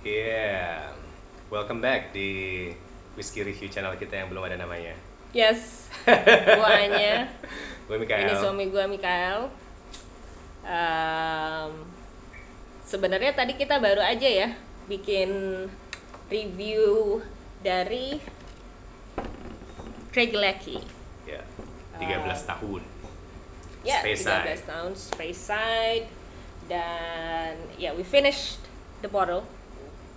Yeah, welcome back di Whiskey Review channel kita yang belum ada namanya. Yes, guanya. Gue Ini Mikael. suami gua Mikael. Em, Sebenarnya tadi kita baru aja ya bikin review dari Craig Lecky. Ya, 13 tahun. Ya, Speyside. 13 tahun Speyside. Dan ya, we finished the bottle.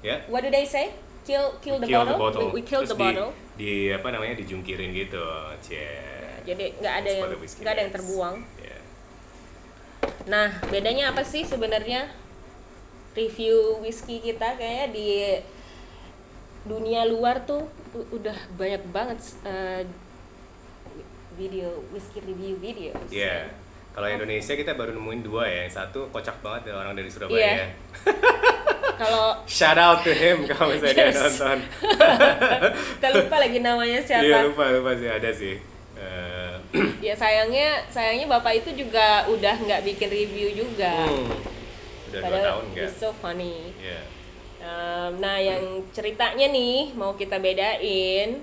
Ya. What do they say? Kill the Kill bottle. We killed Terus the bottle. Di apa namanya dijungkirin gitu. Cie. Jadi nggak ada yang terbuang. Ya. Nah, bedanya apa sih sebenarnya review whisky kita? Kayaknya di dunia luar tuh udah banyak banget video whisky review videos. Iya. Kalau Indonesia kita baru nemuin 2 ya. Yang satu kocak banget ya, orang dari Surabaya. Iya. Kalau Shout out to him kalau misalnya dia Yes. nonton. kita lupa lagi namanya Iya, siapa. lupa sih ada sih. Ya sayangnya bapak itu juga udah nggak bikin review juga. Udah 2 Padahal tahun enggak. he's so funny. Iya. Nah, yang ceritanya nih mau kita bedain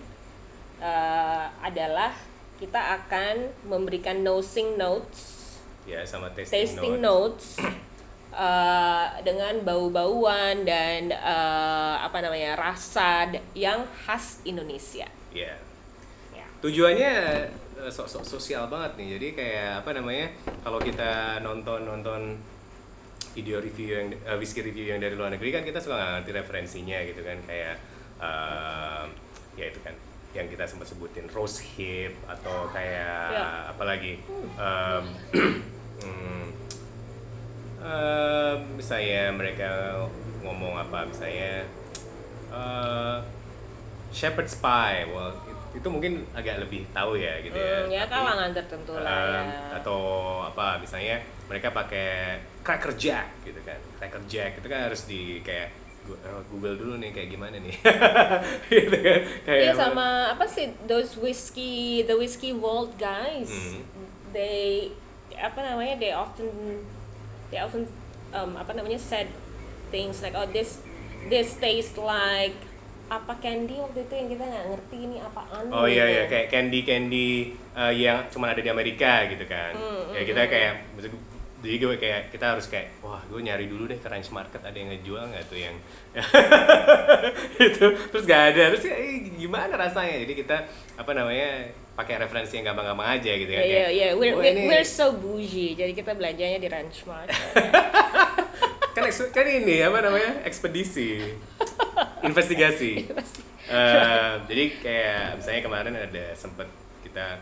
adalah kita akan memberikan nosing notes, Ya, sama tasting notes dengan bau-bauan dan rasa yang khas Indonesia. Iya. Ya. Tujuannya sok-sok sosial banget nih. Jadi kayak apa namanya? Kalau kita nonton video review yang whisky review yang dari luar negeri kan kita suka nggak ngerti referensinya gitu kan, kayak ya itu kan yang kita sempat sebutin rose hip atau kayak Ya. apalagi misalnya mereka ngomong apa misalnya shepherd's pie. Well, itu mungkin agak lebih tahu ya gitu ya. Ya Tapi, kalangan tertentu lah ya. atau apa misalnya mereka pakai cracker jack gitu kan. Cracker jack itu kan harus di kayak Google dulu nih kayak gimana nih. Gitu kan. Iya, Kayak sama apa sih the whiskey vault guys. They they often said things like, oh, this tastes like apa candy waktu itu yang kita nggak ngerti ini apaan. Oh iya gitu. ya, kayak candy yang cuma ada di Amerika gitu kan. Ya kita kayak jadi gue kayak kita harus kayak wah gue nyari dulu deh ke range market ada yang ngejual nggak tuh yang itu terus nggak ada terus ya, gimana rasanya, jadi kita apa namanya pakai referensi yang gampang-gampang aja gitu kan. Iya, Kayak, "Wah, ini we're so bougie. Jadi kita belanjanya di Ranch Mart. kan ini apa namanya ekspedisi investigasi. Jadi kayak misalnya kemarin ada sempet kita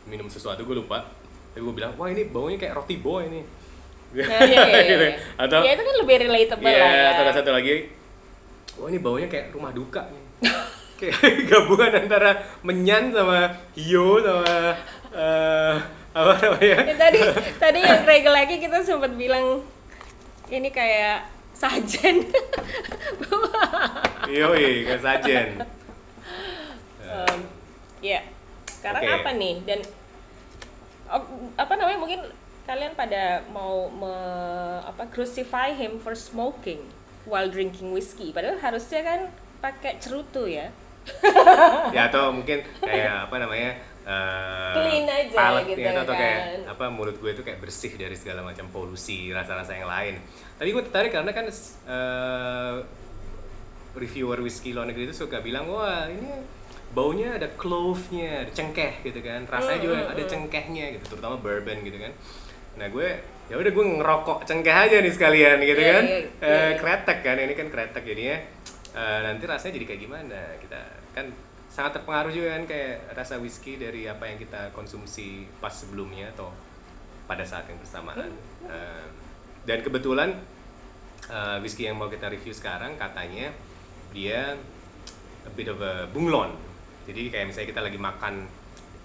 minum sesuatu gue lupa, tapi gue bilang wah ini baunya kayak roti boy nih. Nah, iya. Gitu. Atau Ya itu kan lebih relatable iya, lah ya. atau ada satu lagi, wah ini baunya kayak rumah duka nih. Kayak gabungan antara menyan sama hio sama apa namanya? Ya, tadi yang Craig lagi kita sempat bilang ini kayak sajen. Yoi, kayak sajen. Ya, sekarang Oke. apa nih? Dan mungkin kalian pada mau crucify him for smoking while drinking whiskey. Padahal harusnya kan pakai cerutu ya. Ya atau mungkin kayak apa namanya? Clean aja palate gitu atau kayak kan. apa mulut gue itu kayak bersih dari segala macam polusi, rasa-rasa yang lain. Tadi gue tertarik karena kan reviewer whisky luar negeri itu suka bilang wah ini baunya ada clove-nya, ada cengkeh gitu kan, rasanya juga ada cengkehnya gitu, terutama bourbon gitu kan. Nah gue ya udah gue ngerokok cengkeh aja nih sekalian gitu Iya, kan. iya. Kretek kan, ini kan kretek jadinya nanti rasanya jadi kayak gimana, kita kan sangat terpengaruh juga kan kayak rasa whisky dari apa yang kita konsumsi pas sebelumnya atau pada saat yang bersamaan. Dan kebetulan whisky yang mau kita review sekarang katanya dia a bit of a bunglon. Jadi kayak misalnya kita lagi makan,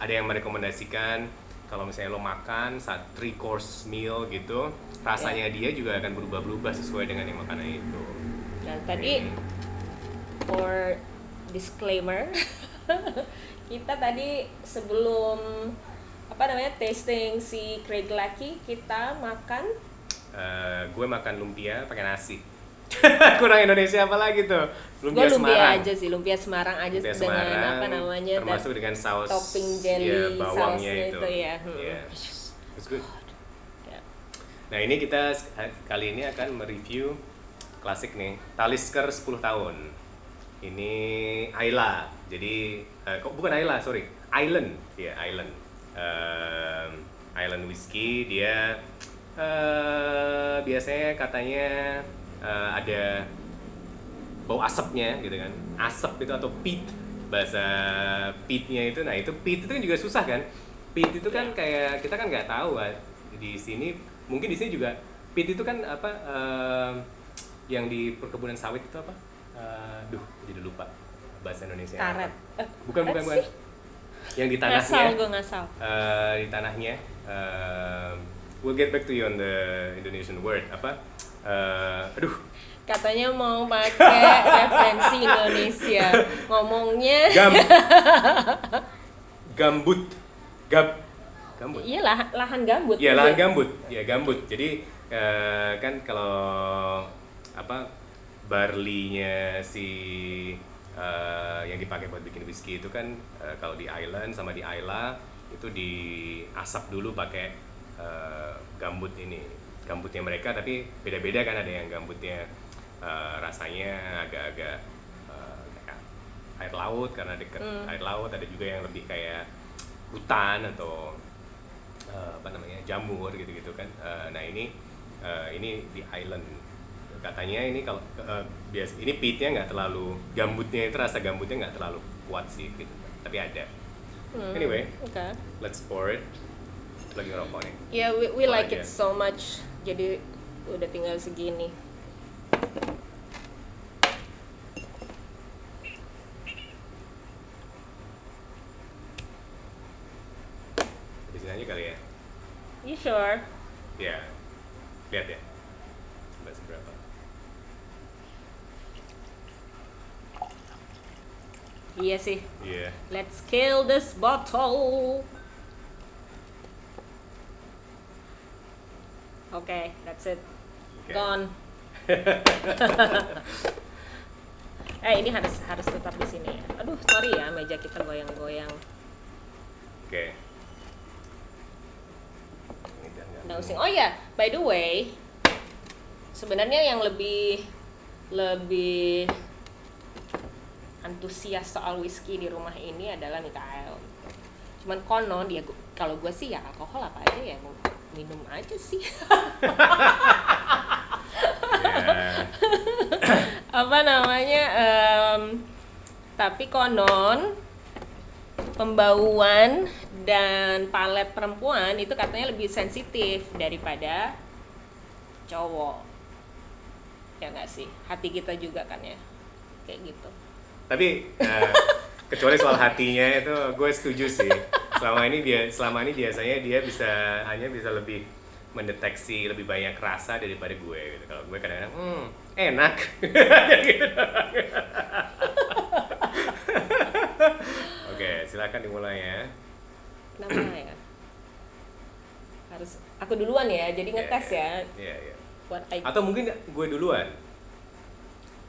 ada yang merekomendasikan kalau misalnya lo makan saat 3 course meal gitu, rasanya dia juga akan berubah-berubah sesuai dengan yang makanan itu. Dan tadi for disclaimer, kita tadi sebelum tasting si Craig Lecky kita makan gue makan lumpia pakai nasi. Kurang Indonesia apa lagi tuh? Gue lumpia aja sih, lumpia Semarang aja Lumpia dengan Semarang, apa namanya, termasuk dengan saus topping jelly, ya, bawangnya sausnya itu. itu ya. Yeah. It's good. Ya. Nah ini kita kali ini akan mereview klasik nih, Talisker 10 tahun. Ini Islay, jadi kok bukan Islay, sorry, Island, ya Island. Island whiskey, dia biasanya katanya ada bau asapnya gitu kan, asap itu atau peat, bahasa peatnya itu. Nah itu peat itu kan juga susah kan, peat itu kan kayak kita kan nggak tahu di sini, mungkin di sini juga peat itu kan apa, yang di perkebunan sawit itu apa, jadi lupa bahasa Indonesia. Karet. Bukan. Yang di tanahnya. Ngasal, gue ngasal. Di tanahnya. We'll get back to you on the Indonesian word. Apa? Katanya mau pakai referensi Indonesia. Ngomongnya. Gambut. Gambut. Iya, lahan gambut. Iya, lahan gambut. Iya, gambut. Jadi kan kalau apa, barley-nya si yang dipakai buat bikin whisky itu kan kalau di Island sama di Islay itu diasap dulu pakai gambut ini, gambutnya mereka, tapi beda-beda kan, ada yang gambutnya rasanya agak-agak kayak air laut karena dekat air laut, ada juga yang lebih kayak hutan atau apa namanya, jamur gitu-gitu kan. Nah ini di Island katanya ini kalau biasa ini peatnya nggak terlalu, gambutnya itu rasa gambutnya nggak terlalu kuat sih gitu, tapi ada. Anyway, Okay. Let's pour it. Lagi ngerokok nih. Yeah, we Apa like aja? it so much. Jadi udah tinggal segini. Di sini aja kali ya. You sure? Ya, lihat ya. Coba seberapa. Iya sih. Iya. Let's kill this bottle. Okay, that's it. Oke. Gone. Ini harus tetap di sini ya. Aduh, sorry ya, meja kita goyang-goyang. Oke. Ini udah nggak Nah, using. Oh ya, by the way, sebenarnya yang lebih antusias soal whisky di rumah ini adalah Mikael. Cuman konon dia, kalau gue sih ya alkohol apa aja ya minum aja sih. Ya. Apa namanya? Tapi konon pembauan dan palet perempuan itu katanya lebih sensitif daripada cowok. Ya nggak sih? Hati kita juga kan ya, kayak gitu. Tapi kecuali soal hatinya itu gue setuju sih. Selama ini biasanya dia hanya bisa lebih mendeteksi lebih banyak rasa daripada gue gitu. Kalau gue kadang-kadang enak. Gitu. Oke, silakan dimulai ya. Kenapa ya? Harus aku duluan ya, jadi ngetes ya. Iya. What I Atau mungkin gue duluan.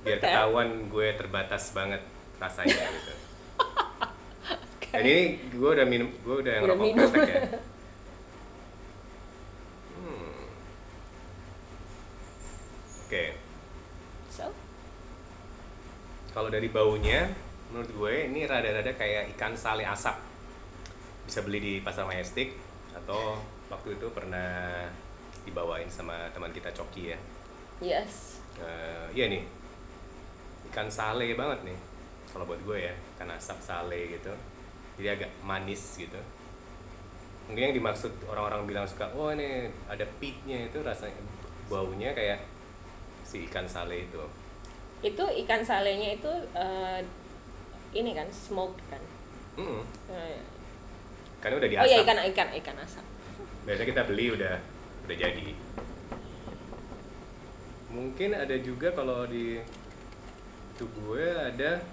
Biar Oke. ketahuan gue terbatas banget rasanya gitu. Dan ini gue udah ngerokok minum. kretek ya. Oke. So, Kalau dari baunya, menurut gue ini rada-rada kayak ikan sale asap. Bisa beli di pasar Majestic atau waktu itu pernah dibawain sama teman kita Coki ya. yes. Iya nih, ikan sale banget nih. Kalau buat gue ya, ikan asap sale gitu. Jadi agak manis gitu. Mungkin yang dimaksud orang-orang bilang suka, oh ini ada peatnya, itu rasanya baunya kayak si ikan sale itu. Itu ikan salenya itu ini kan smoked kan. Karena udah Oh ya, diasap. ikan asap. Biasanya kita beli udah jadi. Mungkin ada juga kalau di itu gue ada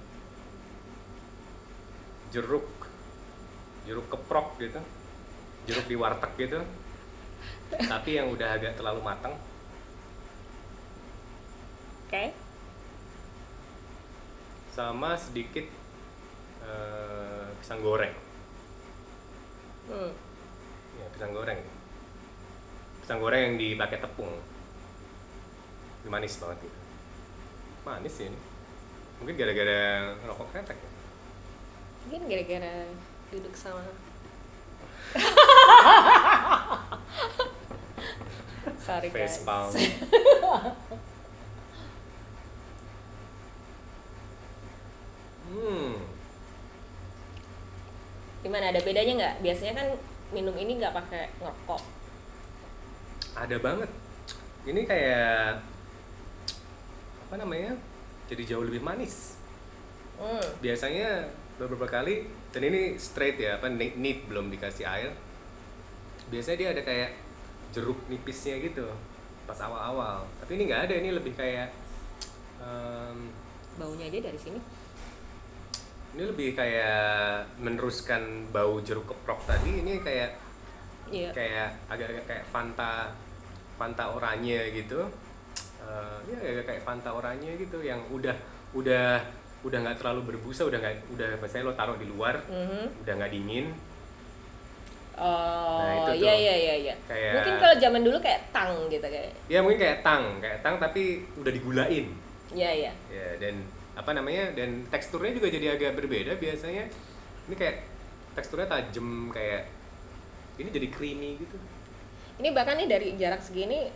jeruk keprok gitu, jeruk di warteg gitu, tapi yang udah agak terlalu matang. Oke. Sama sedikit pisang goreng. Ya, pisang goreng. Pisang goreng yang dipakai tepung. Manis banget gitu. Manis sih ini. Mungkin gara-gara rokok kretek ya. Mungkin gara-gara duduk sama. Sorry guys. Face palm. Gimana, ada bedanya nggak? Biasanya kan minum ini nggak pakai ngerokok. Ada banget. Ini kayak apa namanya? Jadi jauh lebih manis. Biasanya beberapa kali, dan ini straight ya, apa neat belum dikasih air. Biasanya dia ada kayak jeruk nipisnya gitu pas awal-awal. Tapi ini nggak ada, ini lebih kayak Baunya aja dari sini. ini lebih kayak meneruskan bau jeruk keprok tadi. Ini kayak kayak agak-agak kayak Fanta oranye gitu. Ya agak kayak Fanta oranye gitu yang udah nggak terlalu berbusa, udah misalnya lo taruh di luar, udah nggak dingin. Oh, iya. Kayak, mungkin kalau zaman dulu kayak tang gitu kayak. Ya mungkin kayak tang tapi udah digulain. Iya. Ya, dan apa namanya, dan teksturnya juga jadi agak berbeda. Biasanya ini kayak teksturnya tajam, kayak ini jadi creamy gitu. Ini bahkan nih dari jarak segini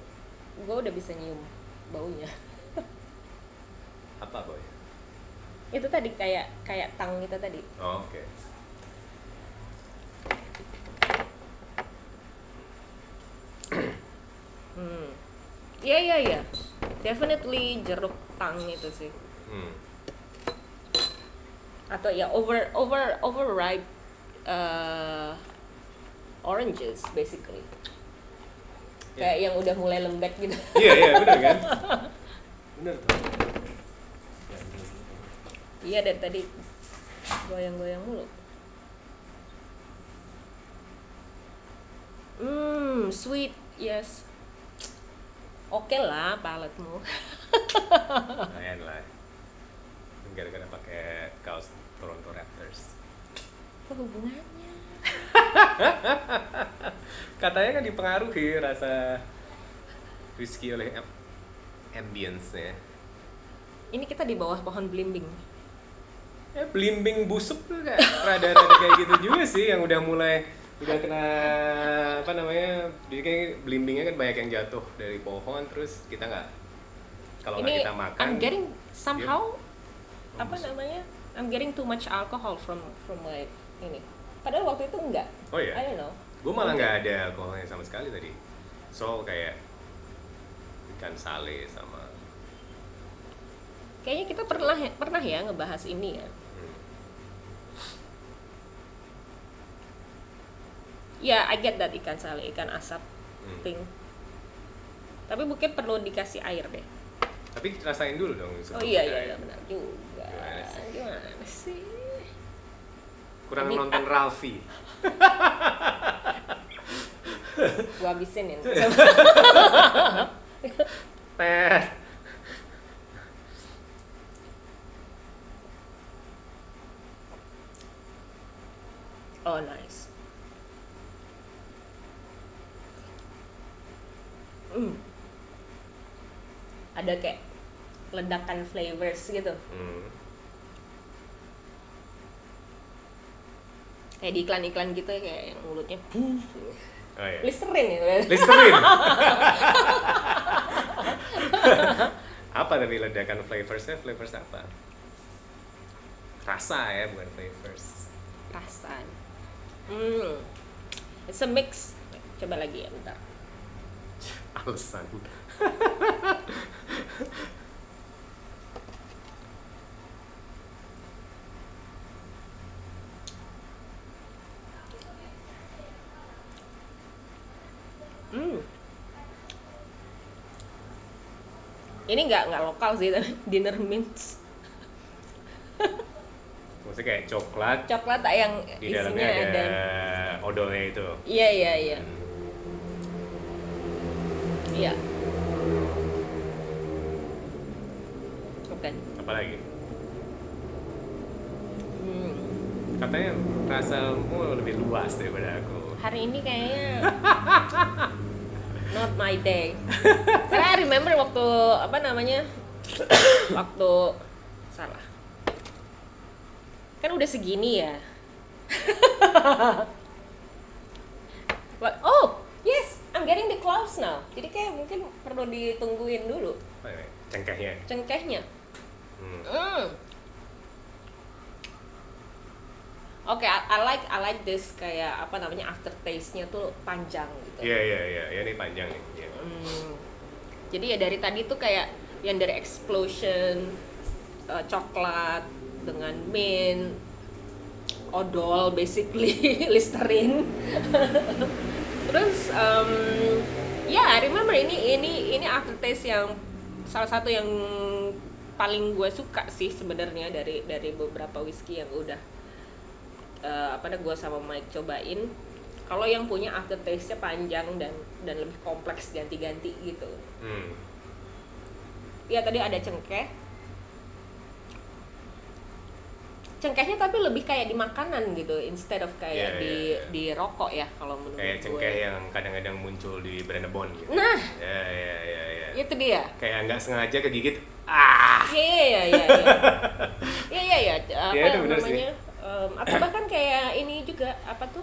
gue udah bisa nyium baunya. Apa boy? Itu tadi kayak tang itu tadi. Oh, oke. Iya. Definitely jeruk tang itu sih. Atau ya overripe oranges basically. Kayak yang udah mulai lembek gitu. Iya, benar kan? Benar tuh. Iya, dari tadi goyang-goyang mulu. Sweet, yes. Oke lah paletmu. Lumayan lah. Gara-gara pakai kaos Toronto Raptors. Apa hubungannya? Katanya kan dipengaruhi rasa whisky oleh ambience-nya. Ini kita di bawah pohon belimbing. Ya belimbing busuk tuh kayak rada-rada kayak gitu juga sih, yang udah kena apa namanya, jadi kayak belimbingnya kan banyak yang jatuh dari pohon, terus kita nggak, kalau nggak kita makan. I'm getting somehow I'm getting too much alcohol from my ini. Padahal waktu itu enggak. Oh iya? I don't know. Gue malah nggak ada alkoholnya sama sekali tadi. So kayak ikan sale sama. Kayaknya kita pernah ya ngebahas ini ya. Ya, I get that ikan sale, ikan asap thing. Tapi mungkin perlu dikasih air deh. Tapi rasain dulu dong. Oh iya benar juga. Gimana sih? Kurang nonton Ralphie. Gua habisin ini. Oh nice. Ada kayak ledakan flavors gitu. Kayak di iklan-iklan gitu ya, kayak yang mulutnya Oh, iya. Listerin ya. Listerin. Apa tadi ledakan flavorsnya? Flavors apa? Rasa ya, bukan flavors. Rasa. It's a mix. Coba lagi ya, bentar. Alasan. Ini nggak lokal sih, dinner mints. Maksudnya kayak coklat. Coklat yang di isinya dalamnya ada ada odolnya itu. Iya. Iya. kan. Apalagi? Hmm. Katanya rasamu lebih luas daripada aku. Hari ini kayaknya not my day. Karena I remember waktu apa namanya waktu salah kan udah segini ya. Oh yes, I'm getting the clouds now. Jadi kayak mungkin perlu ditungguin dulu Cengkehnya. cengkehnya. Hmm. Oke, I like this kayak apa namanya aftertaste-nya tuh panjang gitu. Iya, ini panjang nih. Iya. Jadi ya dari tadi tuh kayak yang dari explosion, coklat dengan mint, odol basically, Listerine. Terus I remember ini aftertaste yang salah satu yang paling gue suka sih sebenarnya dari beberapa whisky yang udah gue sama Mike cobain. Kalau yang punya aftertaste-nya panjang dan lebih kompleks ganti-ganti gitu. Ya tadi ada cengkeh. Cengkehnya tapi lebih kayak di makanan gitu instead of kayak di rokok ya kalau menurut kayak gue. cengkeh yang kadang-kadang muncul di Brennebon gitu. Nah. Ya. Itu dia. Kayak nggak sengaja kegigit. Iya. Iya. Ya, itu bener namanya? Atau bahkan kayak ini juga apa tuh?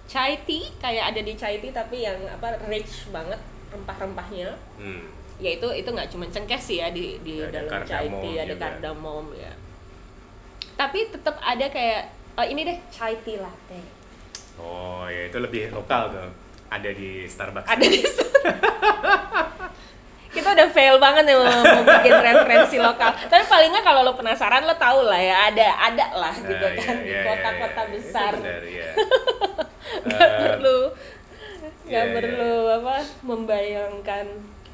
Chai tea, kayak ada di chai tea tapi yang rich banget rempah-rempahnya. Ya itu nggak cuma cengkeh sih ya di dalam chai tea, ada kardamom ya. Tapi tetap ada kayak ini deh chai tea latte. Oh ya, itu lebih lokal tuh. Ada di Starbucks. Ada di Kita udah fail banget ya mau bikin referensi lokal. Tapi paling nggak kalau lo penasaran lo tau lah ya ada lah gitu kan di kota-kota besar. Nggak perlu membayangkan.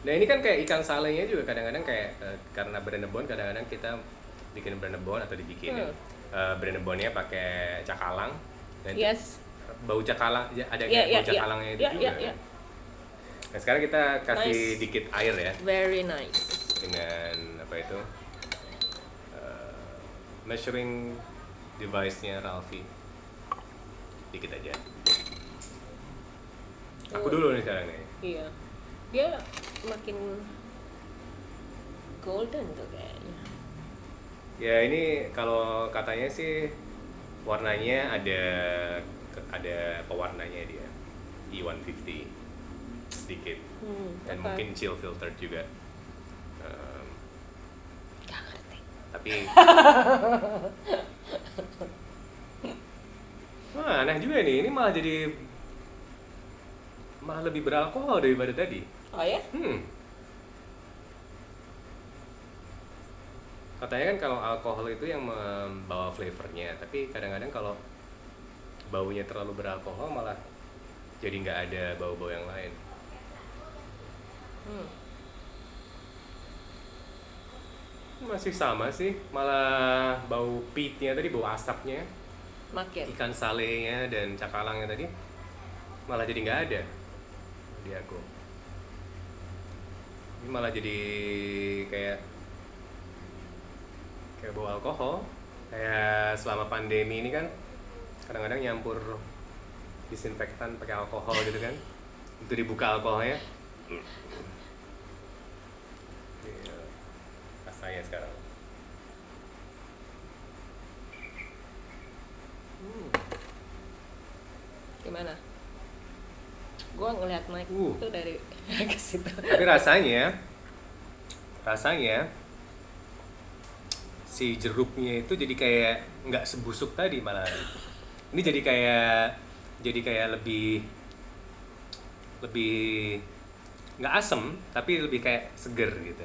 Nah ini kan kayak ikan salenya juga kadang-kadang kayak karena Brennebon kadang-kadang kita bikin Brennebon atau dibikinin Brennebonnya pakai cakalang. Dan bau cakalang ada bau cakalangnya itu juga. Nah sekarang kita kasih dikit air ya. Very nice. Dengan measuring device-nya Ralphie. Dikit aja. Aku dulu nih sekarang nih. Iya. Dia makin golden tuh kayaknya. Ya ini kalau katanya sih warnanya ada pewarnanya dia. E150 sedikit. Dan mungkin chill filter juga. Gak ngerti. Tapi aneh juga nih, ini malah lebih beralkohol daripada tadi. Oh ya? Katanya kan kalau alkohol itu yang membawa flavornya, tapi kadang-kadang kalau baunya terlalu beralkohol malah jadi nggak ada bau-bau yang lain. Masih sama sih, malah bau peatnya tadi, bau asapnya, makin ikan salenya dan cakalangnya tadi malah jadi nggak ada di aku. Ini malah jadi kayak bau alkohol. Kayak selama pandemi ini kan kadang-kadang nyampur disinfektan pakai alkohol gitu kan, itu dibuka alkoholnya. Rasanya sekarang. Gimana? Gua ngelihat Mike itu dari ke situ. Tapi rasanya si jeruknya itu jadi kayak nggak sebusuk tadi malah. Ini jadi kayak lebih nggak asem tapi lebih kayak seger gitu.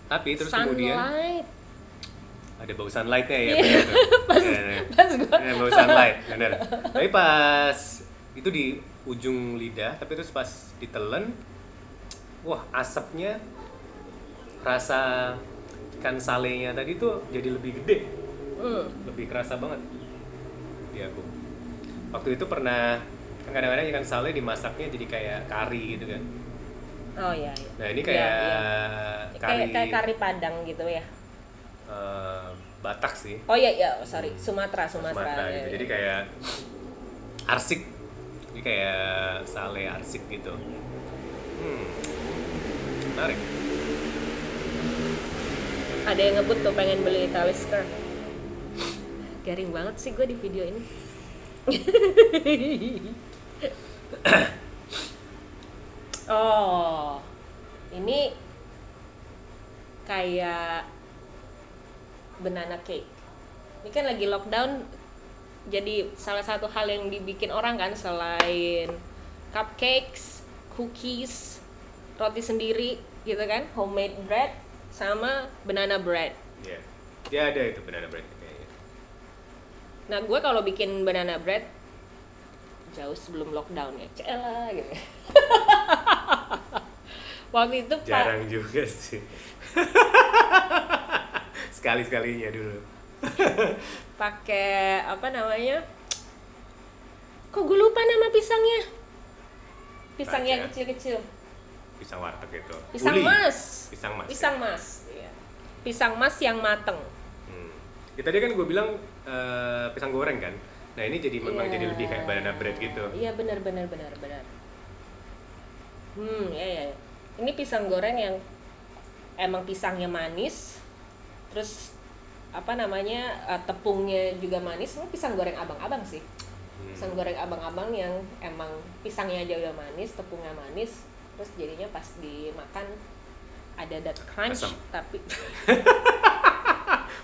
Tapi terus kemudian ada bau sunlightnya ya, benar tuh. Pas gua Bau sunlight, benar. Tapi pas itu di ujung lidah, tapi terus pas ditelen, wah asapnya, rasa ikan salenya tadi tuh jadi lebih gede, lebih kerasa banget di aku. Waktu itu pernah, kadang-kadang ikan sale dimasaknya jadi kayak kari gitu kan. Oh iya. Nah ini kayak kayak kari Padang gitu ya. Batak sih. Oh iya iya, sorry, Sumatera Sumatera ya, gitu. ya. Jadi kayak arsik. Ini kayak sale arsik gitu. Menarik. Ada yang ngebut tuh pengen beli Talisker. Garing banget sih gue di video ini. Oh, ini kayak banana cake. Ini kan lagi lockdown, jadi salah satu hal yang dibikin orang kan selain cupcakes, cookies, roti sendiri gitu kan, homemade bread sama banana bread. Iya. Ya ada itu banana bread kayaknya. Nah, gue kalau bikin banana bread jauh sebelum lockdown ya, celah gitu. Waktu itu Jarang juga sih. Sekali-sekalinya dulu. pakai apa namanya? Kok gue lupa nama pisangnya? Pisang yang Raja. kecil-kecil. Pisang warteg itu. Pisang Uli. mas. Pisang mas. Pisang mas. Iya. Pisang mas yang mateng. Ya, tadi kan gue bilang pisang goreng kan. Nah ini jadi memang Iya. jadi lebih kayak banana bread gitu. Iya benar. Ya. Ini pisang goreng yang emang pisangnya manis, terus apa namanya tepungnya juga manis. Ini pisang goreng abang-abang sih. Pisang goreng abang-abang yang emang pisangnya aja udah manis, tepungnya manis, terus jadinya pas dimakan ada that crunch, Asam. tapi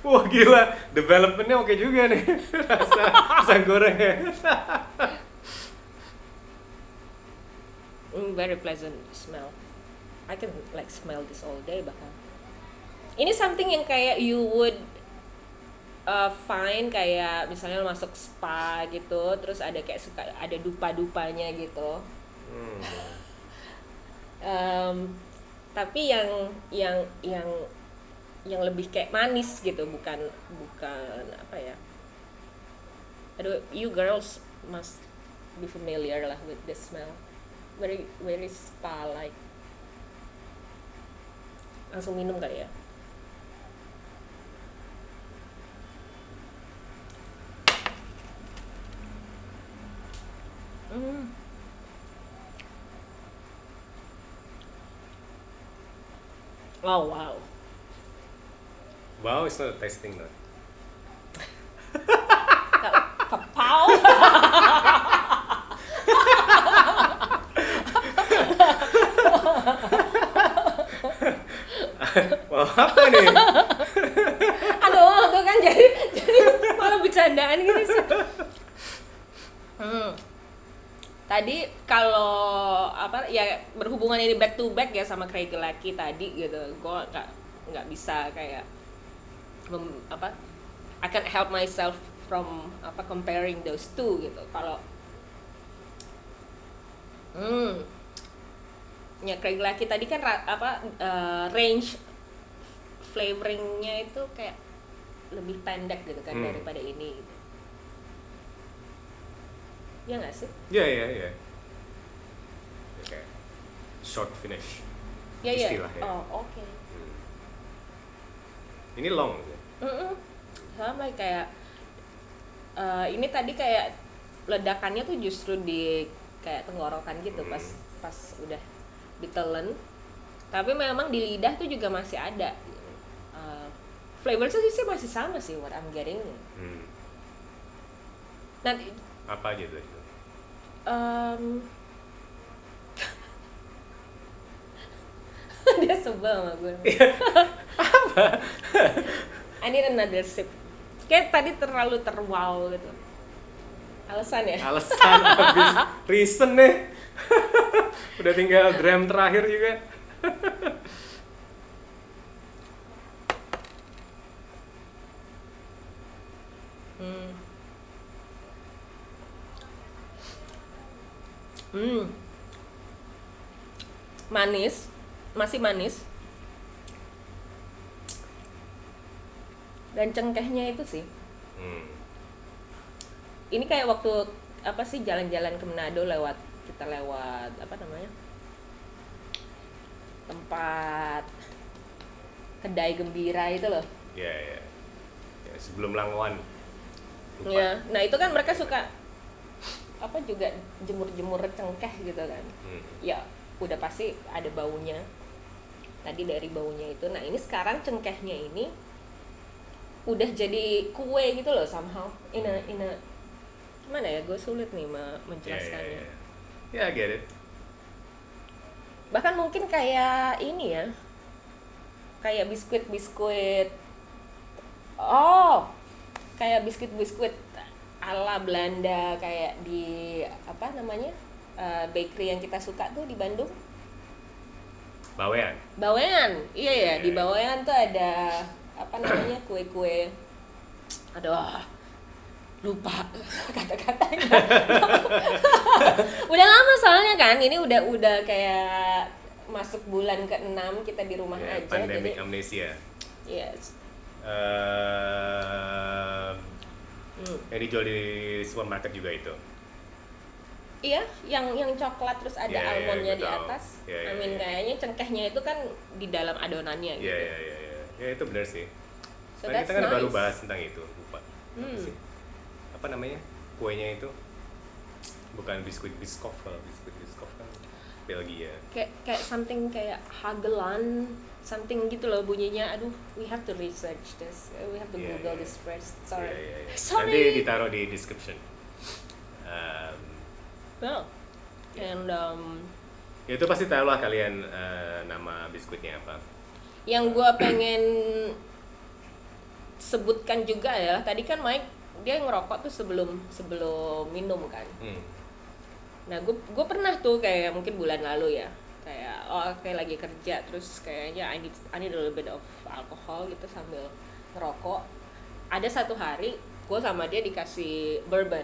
Wah gila, developmentnya oke juga nih. Rasa pisang goreng ya. very pleasant smell. I can like smell this all day bahkan. Ini something yang kayak you would find kayak misalnya lo masuk spa gitu, terus ada kayak suka ada dupa-dupanya gitu. Tapi yang lebih kayak manis gitu, bukan apa ya. Aduh, you girls must be familiar lah with the smell. Very very spa like. Langsung minum kali ya. Oh wow. Wow, it's not a tasting note. Kapau. Wow, apa nih? Aduh, tuh kan jadi malah bercandaan gitu sih. Tadi kalau apa ya berhubungan ini back to back ya sama Craig Lucky tadi gitu, gue nggak bisa kayak I can't help myself from comparing those two gitu. Kalau ya Craig Lucky tadi kan range flavoringnya itu kayak lebih pendek gitu kan daripada ini gitu. Ya nggak sih? Iya. Kayak short finish. Ya. Istilahnya. Oh oke. Ini long. Sama kayak ini tadi kayak ledakannya tuh justru di kayak tenggorokan gitu pas udah ditelan. Tapi memang di lidah tuh juga masih ada. Flavor-nya sih masih sama sih what I'm getting. Nah, Apa aja tuh? dia sebel sama gue. I need another sip. Kayak tadi terlalu terwow gitu. Alasan ya? Alasan habis reason nih. Udah tinggal gram terakhir juga. Manis, masih manis. Dan cengkehnya itu sih. Ini kayak waktu apa sih jalan-jalan ke Manado kita lewat apa namanya? Tempat kedai gembira itu loh. Ya, sebelum Langwan. Lupa. Ya, nah itu kan mereka suka apa juga jemur-jemur cengkeh gitu kan. Ya udah pasti ada baunya. Tadi dari baunya itu. Nah ini sekarang cengkehnya ini udah jadi kue gitu loh somehow. In a gimana ya, gue sulit nih menjelaskannya. I get it. Bahkan mungkin kayak ini ya, kayak biskuit kayak biskuit ala Belanda, kayak di apa namanya bakery yang kita suka tuh di Bandung, Bawean. Iya di Bawean tuh ada apa namanya kue-kue, aduh lupa kata-katanya. Udah lama soalnya kan, ini udah kayak masuk bulan ke-6 kita di rumah aja. Pandemic amnesia. Yes. Yang dijual di supermarket juga itu. Iya, yang coklat terus ada almondnya di atas. Kayaknya cengkehnya itu kan di dalam adonannya gitu. Iya. Ya itu benar sih. So kita kan nice. baru bahas tentang itu, lupa. Apa namanya? Kuenya itu bukan biskuit biskof, kalau biskuit biskof kan Belgia. Kayak something kayak Hagelan, something gitu loh bunyinya. Aduh, we have to research this. We have to Google this first. Sorry. Sorry. Nanti ditaruh di description. And ya itu pasti tahu lah kalian nama biskuitnya apa. Yang gue pengen sebutkan juga ya, tadi kan Mike dia ngerokok tuh sebelum minum kan. Nah gue pernah tuh kayak mungkin bulan lalu ya, kayak kayak lagi kerja terus kayaknya I need a little bit of alcohol gitu sambil ngerokok. Ada satu hari gue sama dia dikasih bourbon.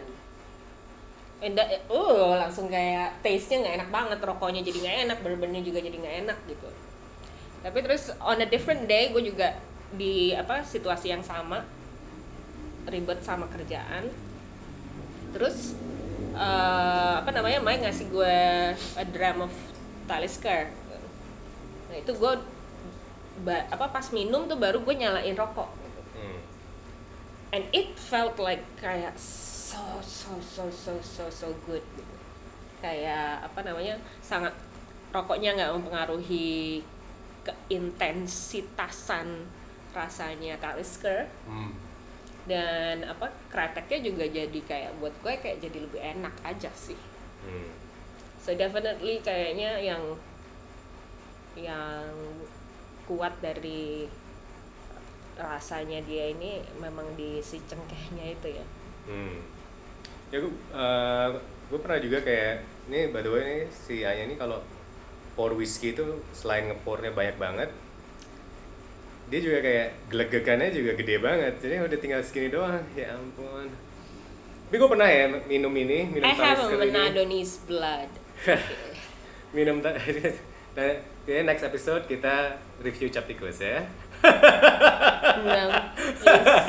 Langsung kayak taste-nya nggak enak banget, rokoknya jadi nggak enak, bourbonnya juga jadi nggak enak gitu. Tapi terus on a different day gue juga di situasi yang sama, ribet sama kerjaan. Terus Mike ngasih gue a dram of Talisker. Nah itu gue pas minum tuh baru gue nyalain rokok gitu. And it felt like kayak so good gitu. Kayak sangat, rokoknya nggak mempengaruhi keintensitasan rasanya Talisker. Dan kreteknya juga jadi kayak buat gue kayak jadi lebih enak aja sih. So definitely kayaknya yang kuat dari rasanya dia ini memang di si cengkehnya itu ya. Ya gue pernah juga kayak ini, by the way nih, si Aya ini kalau pour whisky itu selain ngepournya banyak banget, dia juga kayak gelegekannya juga gede banget, jadi udah tinggal segini doang, ya ampun. Tapi gue pernah ya minum I have a Menadonese blood. Minum kayaknya next episode kita review cap tikus ya. No, please don't.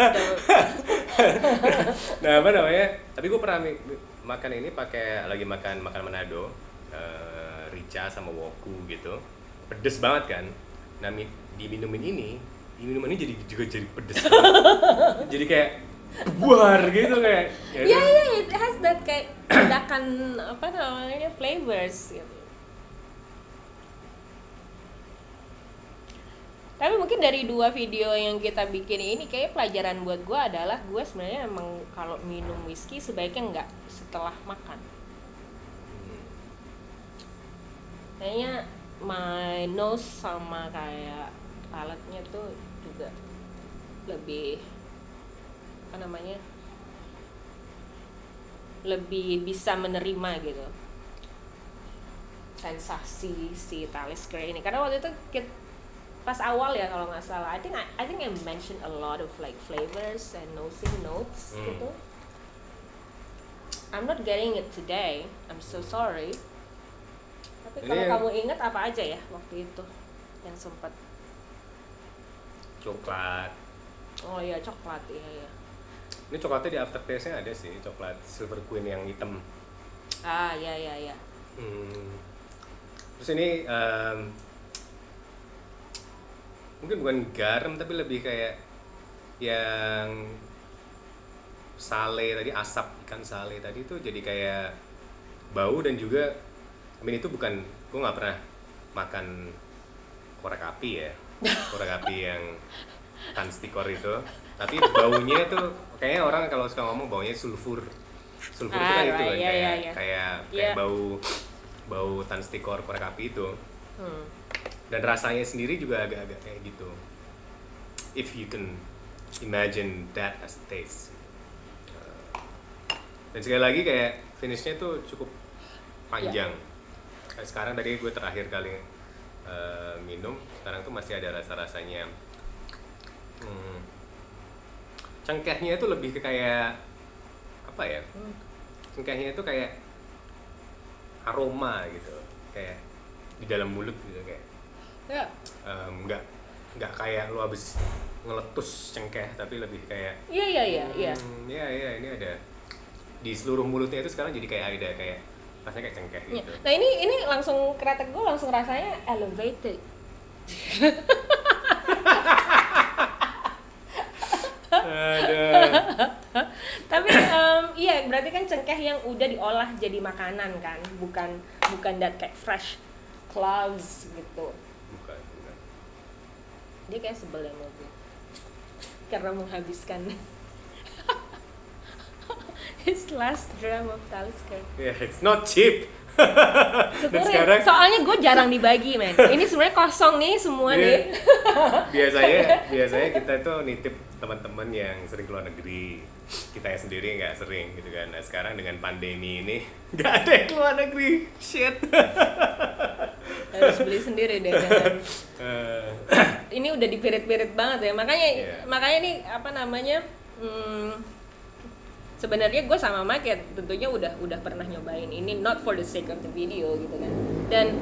Nah tapi gue pernah makan ini lagi makan Manado, rica sama woku gitu, pedes banget kan. Nah diminumin ini juga jadi pedes banget. Jadi kayak buar gitu kayak. Yeah, it has that kayak ledakan flavors gitu. Tapi mungkin dari 2 video yang kita bikin ini kayak pelajaran buat gue adalah gue sebenarnya emang kalau minum whisky sebaiknya nggak setelah makan. Kayaknya my nose sama kayak paletnya tuh juga lebih lebih bisa menerima gitu sensasi si Talisker ini, karena waktu itu pas awal ya kalau nggak salah, I think I mentioned a lot of like flavors and nosing notes gitu. I'm not getting it today, I'm so sorry. Tapi kalau kamu ingat apa aja ya waktu itu yang sempat? Coklat. Oh iya, coklat, iya. Ini coklatnya di aftertaste-nya ada sih, coklat Silver Queen yang hitam. Iya. Terus ini mungkin bukan garam tapi lebih kayak yang sale tadi, asap ikan sale tadi itu jadi kayak bau. Dan juga itu bukan, gue nggak pernah makan korek api ya, korek api yang tanstikor itu, tapi baunya tuh kayaknya orang kalau suka ngomong baunya sulfur itu kan itu kan kayak bau tanstikor korek api itu. Dan rasanya sendiri juga agak-agak kayak gitu, if you can imagine that as taste. Dan sekali lagi kayak finishnya tuh cukup panjang. Kayak sekarang tadi gue terakhir kali minum, sekarang tuh masih ada rasa-rasanya. Cengkehnya itu lebih ke kayak apa ya? Cengkehnya itu kayak aroma gitu, kayak di dalam mulut gitu kayak. Nggak kayak lu habis ngeletus cengkeh, tapi lebih kayak iya ini ada di seluruh mulutnya itu sekarang jadi kayak ada kayak rasanya kayak cengkeh gitu. Nah ini langsung kretek gue langsung rasanya elevated. Tapi iya berarti kan cengkeh yang udah diolah jadi makanan kan, bukan that kayak fresh cloves gitu. Bukan. Dia kayak sebel ya mau gue karena menghabiskan his last dram of Talisker. Yeah, it's not cheap. Dan sekarang, soalnya gue jarang dibagi men. Ini sebenarnya kosong nih semua nih. biasanya kita tuh nitip teman-teman yang sering keluar negeri, kita yang sendiri nggak sering gitu kan. Nah sekarang dengan pandemi ini nggak ada yang keluar negeri, shit. Harus beli sendiri deh. Ini udah dipirit-pirit banget ya, makanya nih apa namanya? Sebenarnya gue sama Mike tentunya udah pernah nyobain ini, not for the sake of the video gitu kan.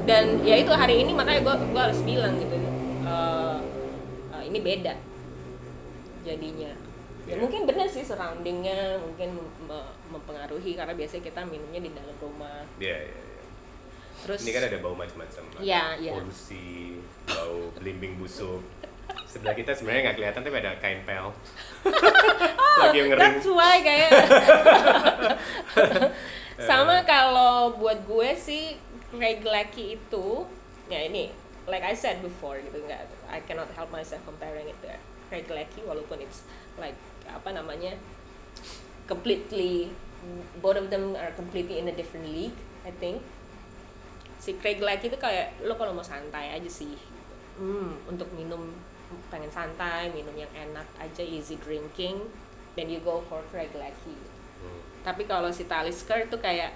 Dan ya itu hari ini makanya gue harus bilang gitu, ini beda jadinya. Ya mungkin benar sih surroundingnya mungkin mempengaruhi karena biasanya kita minumnya di dalam rumah. Iya. Terus ini kan ada bau macam-macam. Polusi, bau belimbing busuk. Sebelah kita sebenarnya nggak kelihatan tapi ada kain pel. Lagi ngering. That's why kayak. Sama kalau buat gue sih Craig Lackey itu, ya ini like I said before gitu, nggak, I cannot help myself comparing it to Craig Lackey walaupun it's like apa namanya completely, both of them are completely in a different league I think. Si Craig Lackey itu kayak lo kalau mau santai aja sih, untuk minum pengen santai, minum yang enak aja, easy drinking, then you go for Craig Lackey. Tapi kalau si Talisker tuh kayak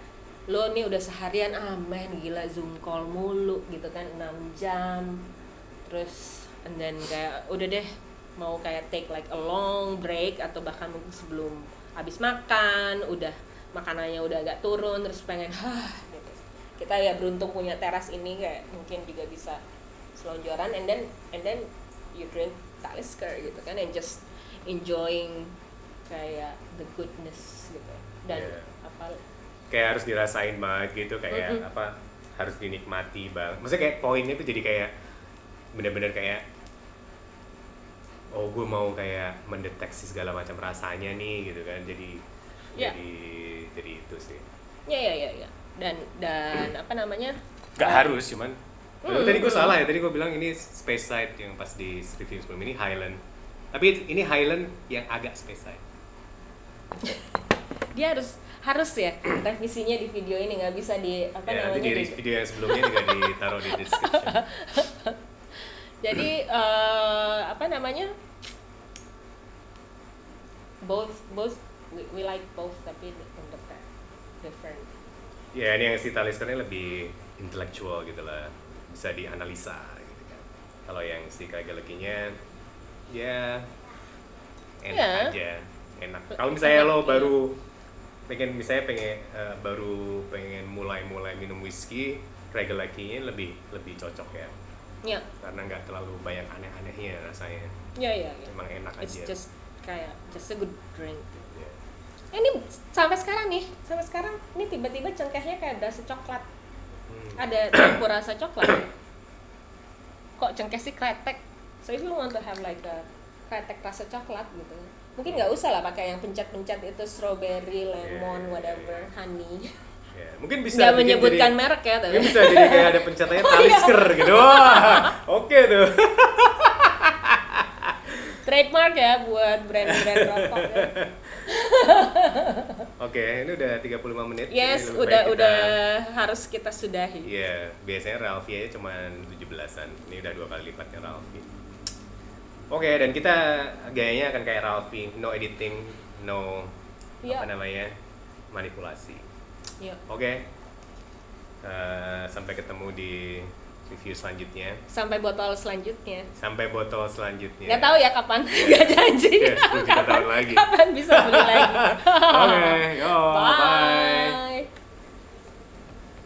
lo nih udah seharian men gila Zoom call mulu gitu kan 6 jam, terus and then kayak udah deh mau kayak take like a long break atau bahkan mungkin sebelum habis makan udah makanannya udah agak turun terus pengen gitu. Kita ya beruntung punya teras ini kayak mungkin juga bisa selonjoran and then you drink Talisker gitu kan and just enjoying kayak the goodness gitu. Dan apa kayak harus dirasain banget gitu kayak apa harus dinikmati banget. Maksudnya kayak poinnya tuh jadi kayak bener-bener kayak gue mau kayak mendeteksi segala macam rasanya nih gitu kan. Jadi itu sih. Ya. Dan apa namanya? Gak harus cuman tadi gue salah ya, tadi gue bilang ini Speyside yang pas di review sebelum ini Highland. Tapi ini Highland yang agak Speyside. Dia harus ya revisinya di video ini, nggak bisa di apa namanya di video yang sebelumnya juga ditaruh di description. Jadi apa namanya both we like both tapi untuk different. Ya ini yang si Taliskernya lebih intelektual gitu lah, bisa dianalisa gitu kan. Kalau yang si Craig Lackey-nya ya enak aja, enak. Kalau misalnya lo baru pengen mulai minum whisky, Craig Lackey-nya lebih cocok ya. Ya. Karena nggak terlalu banyak aneh-anehnya rasanya. Ya. Emang enak It's aja. Just a good drink. Ini sampai sekarang ini tiba-tiba cengkehnya kayak berasa coklat. Ada campur rasa coklat. Kok cengkeh sih kretek? So if you want to have like a kretek rasa coklat gitu, mungkin nggak usah lah pakai yang pencet-pencet itu strawberry, lemon, whatever, honey. Ya, mungkin bisa Nggak bikin menyebutkan jadi, merek ya, tapi mungkin bisa jadi kayak ada pencetannya Talisker gitu. Wah, oke tuh. trademark ya buat brand-brand rokok ya. Oke, ini udah 35 menit. Yes, Jadi lebih baik udah harus kita sudahi. Iya, biasanya Ralphie aja cuma 17-an. Ini udah 2 kali lipatnya Ralphie. Oke, dan kita gayanya akan kayak Ralphie, no editing, no Iya. apa namanya, manipulasi. Yuk. Oke, sampai ketemu di review selanjutnya. Sampai botol selanjutnya. Sampai botol selanjutnya. Nggak tahu ya kapan, nggak janji. Ya, 10 juta tahun lagi. Kapan bisa beli lagi. Oke, yo, bye.